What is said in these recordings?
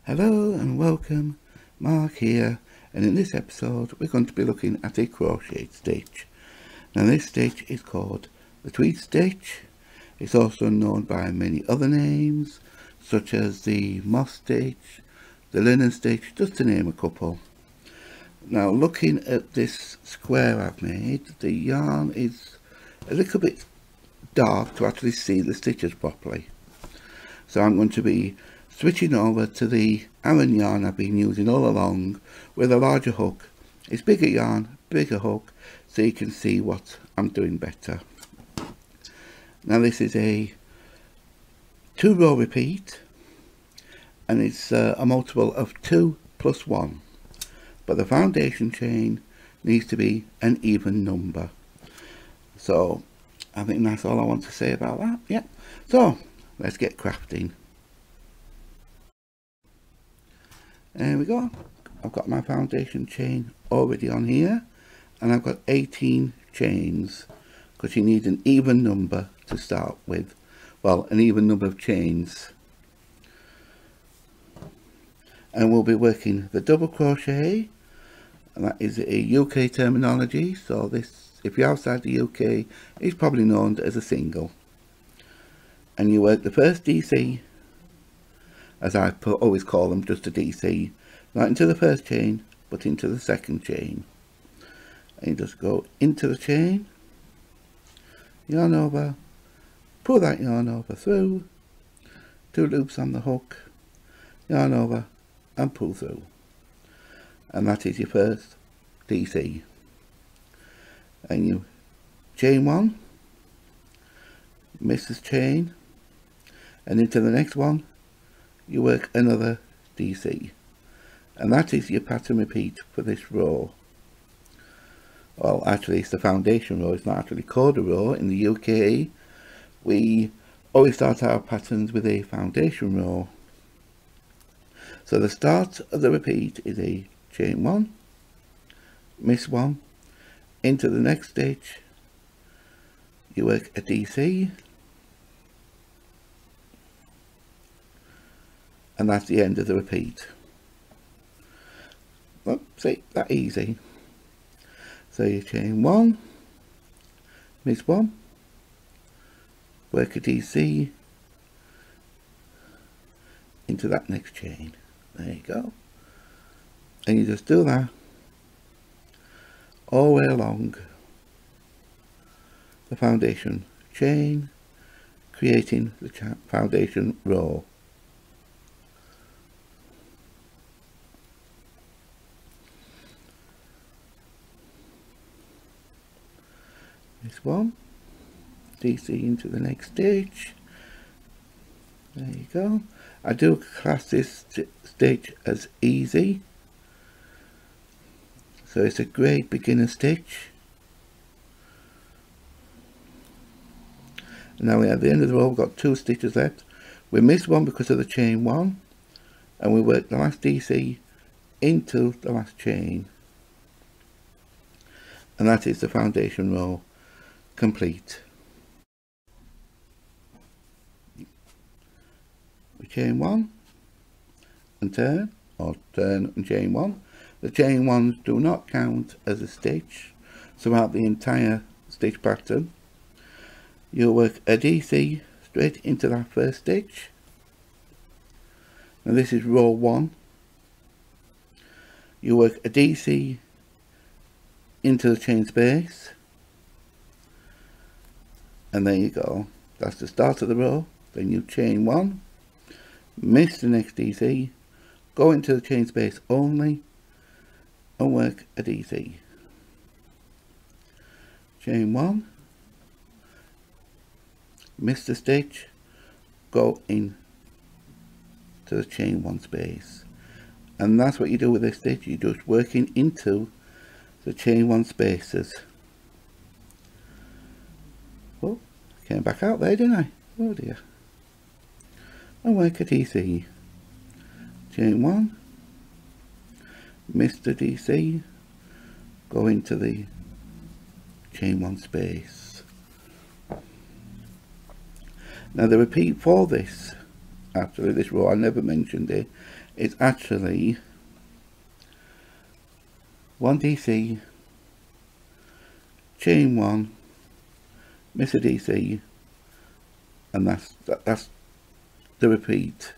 Hello and welcome, Mark here, and in this episode we're going to be looking at a crochet stitch. Now this stitch is called the Tweed stitch. It's also known by many other names such as the moss stitch, the linen stitch, just to name a couple. Now looking at this square I've made, the yarn is a little bit dark to actually see the stitches properly. So I'm going to be switching over to the Aran yarn I've been using all along with a larger hook. It's bigger yarn, bigger hook, so you can see what I'm doing better. Now this is a 2-row repeat, and it's a multiple of 2 plus 1, but the foundation chain needs to be an even number. So I think that's all I want to say about that. Yeah, so let's get crafting. There we go. I've got my foundation chain already on here, and I've got 18 chains because you need an even number to start with. Well, an even number of chains. And we'll be working the double crochet, and that is a UK terminology, so this, if you're outside the UK, is probably known as a single. And you work the first DC, as I always call them, just a DC, not into the first chain but into the second chain, and you just go into the chain, yarn over, pull that yarn over through, 2 loops on the hook, yarn over and pull through, and that is your first DC. And you chain 1, miss this chain, and into the next one you work another DC, and that is your pattern repeat for this row. Well, actually it's the foundation row, it's not actually called a row. In the UK we always start our patterns with a foundation row. So the start of the repeat is a chain 1, miss 1, into the next stitch you work a DC, and that's the end of the repeat. Well, see, that easy. So you chain 1, miss 1, work a DC into that next chain. There you go. And you just do that all the way along the foundation chain, creating the foundation row. This one, DC into the next stitch. There you go. I do class this stitch as easy, so it's a great beginner stitch. Now we at the end of the row we've got 2 stitches left. We missed one because of the chain 1, and we work the last DC into the last chain, and that is the foundation row complete. We chain 1 and turn, or turn and chain 1. The chain 1s do not count as a stitch throughout the entire stitch pattern. You'll work a DC straight into that first stitch. Now this is row 1. You work a DC into the chain space, and there you go. That's the start of the row. Then you chain 1, miss the next DC, go into the chain space only, and work a DC. Chain 1, miss the stitch, go in to the chain 1 space, and that's what you do with this stitch. You're just working into the chain 1 spaces. Oh, came back out there, didn't I? Oh dear. And work a DC. Chain 1, miss the DC, go into the chain 1 space. Now the repeat for this, actually this row, I never mentioned it, it's actually 1 DC, chain 1, miss a DC, and that's the repeat,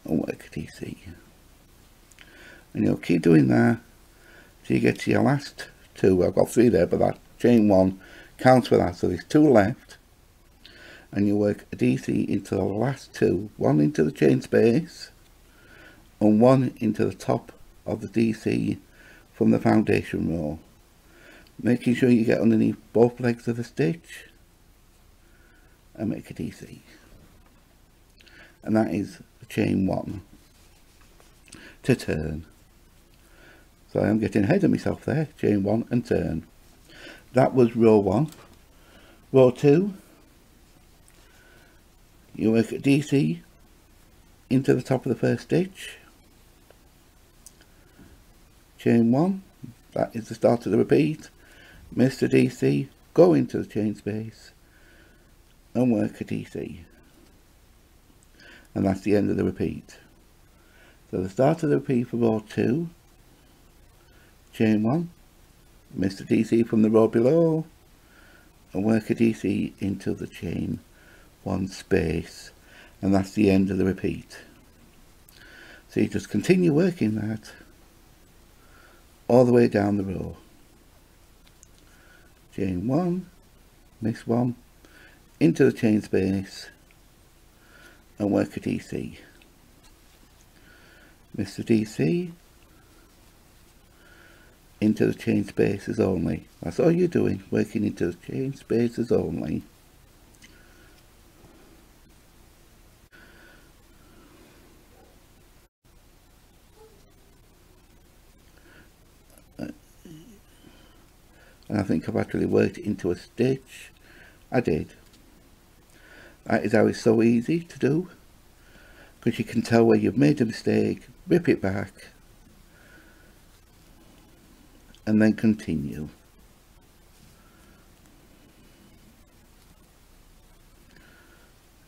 and work a DC. And you'll keep doing that till you get to your last 2. I've got 3 there, but that chain 1 counts for that, so there's 2 left. And you work a DC into the last 2, 1 into the chain space and 1 into the top of the DC from the foundation row, making sure you get underneath both legs of the stitch and make a DC. And that is the chain 1 to turn. So I am getting ahead of myself there. Chain 1 and turn. That was row 1. Row 2, you work a DC into the top of the first stitch, chain 1, that is the start of the repeat, miss the DC, go into the chain space and work a DC, and that's the end of the repeat. So the start of the repeat for row 2, chain 1, miss the DC from the row below and work a DC into the chain 1 space, and that's the end of the repeat. So you just continue working that all the way down the row. Chain 1, miss 1, into the chain space and work a DC. Miss the DC, into the chain spaces only. That's all you're doing, working into the chain spaces only. And I think I've actually worked into a stitch. I did. That is how it's so easy to do, because you can tell where you've made a mistake, rip it back and then continue.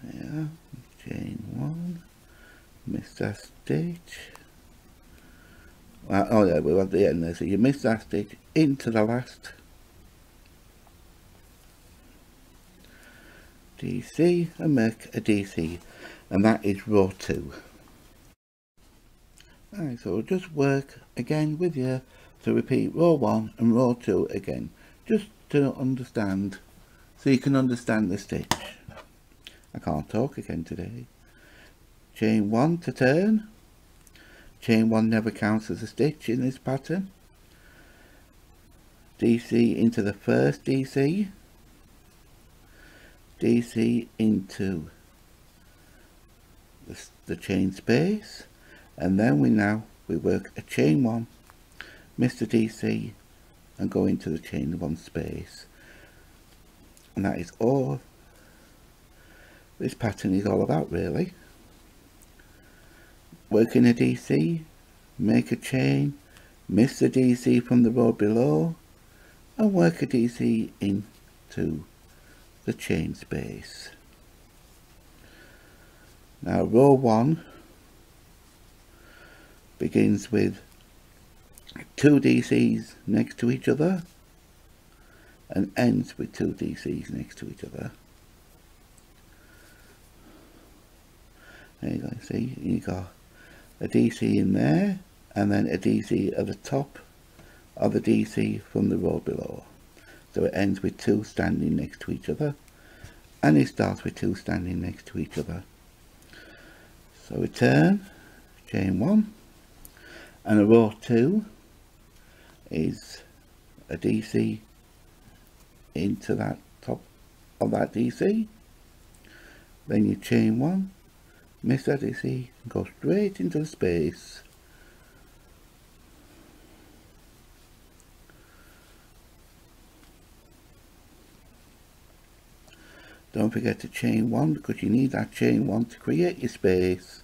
Yeah, chain 1, miss that stitch. Oh yeah, we're at the end there, so you miss that stitch into the last DC and make a DC, and that is row 2. Alright, so we'll just work again with you to repeat row 1 and row 2 again, just to understand, so you can understand the stitch. I can't talk again today. Chain 1 to turn. Chain 1 never counts as a stitch in this pattern. DC into the first DC. DC into the chain space, and then we work a chain 1, miss the DC and go into the chain 1 space, and that is all this pattern is all about, really. Working a DC, make a chain, miss the DC from the row below and work a DC into the chain space. Now row 1 begins with 2 DCs next to each other and ends with 2 DCs next to each other. There you go, see, you got a DC in there and then a DC at the top of the DC from the row below. So it ends with 2 standing next to each other, and it starts with 2 standing next to each other. So we turn, chain 1, and a row 2 is a DC into that top of that DC. Then you chain 1, miss that DC, and go straight into the space. Don't forget to chain 1, because you need that chain 1 to create your space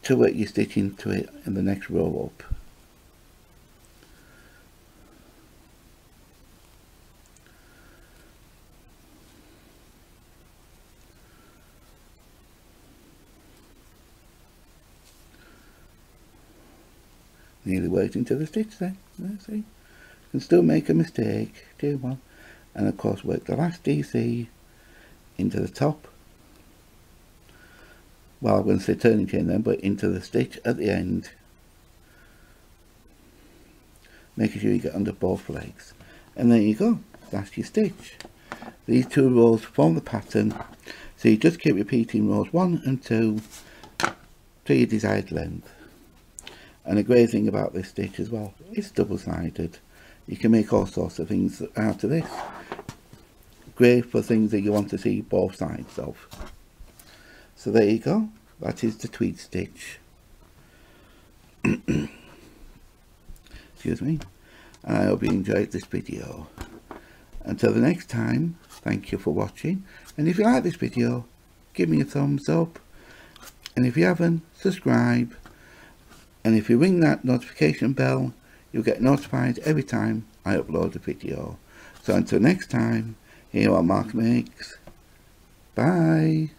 to work your stitch into it in the next row up. nearly worked into the stitch then. See, you can still make a mistake, do one, and of course work the last DC into the top. Well, I'm going to say turning chain then, but into the stitch at the end, making sure you get under both legs, and there you go. That's your stitch. These 2 rows form the pattern, so you just keep repeating rows 1 and 2 to your desired length. And the great thing about this stitch as well, it's double-sided. You can make all sorts of things out of this. Great for things that you want to see both sides of. So there you go. That is the tweed stitch. Excuse me. And I hope you enjoyed this video. Until the next time, thank you for watching. And if you like this video, give me a thumbs up. And if you haven't, subscribe. And if you ring that notification bell, you'll get notified every time I upload a video. So until next time, here what Mark makes. Bye.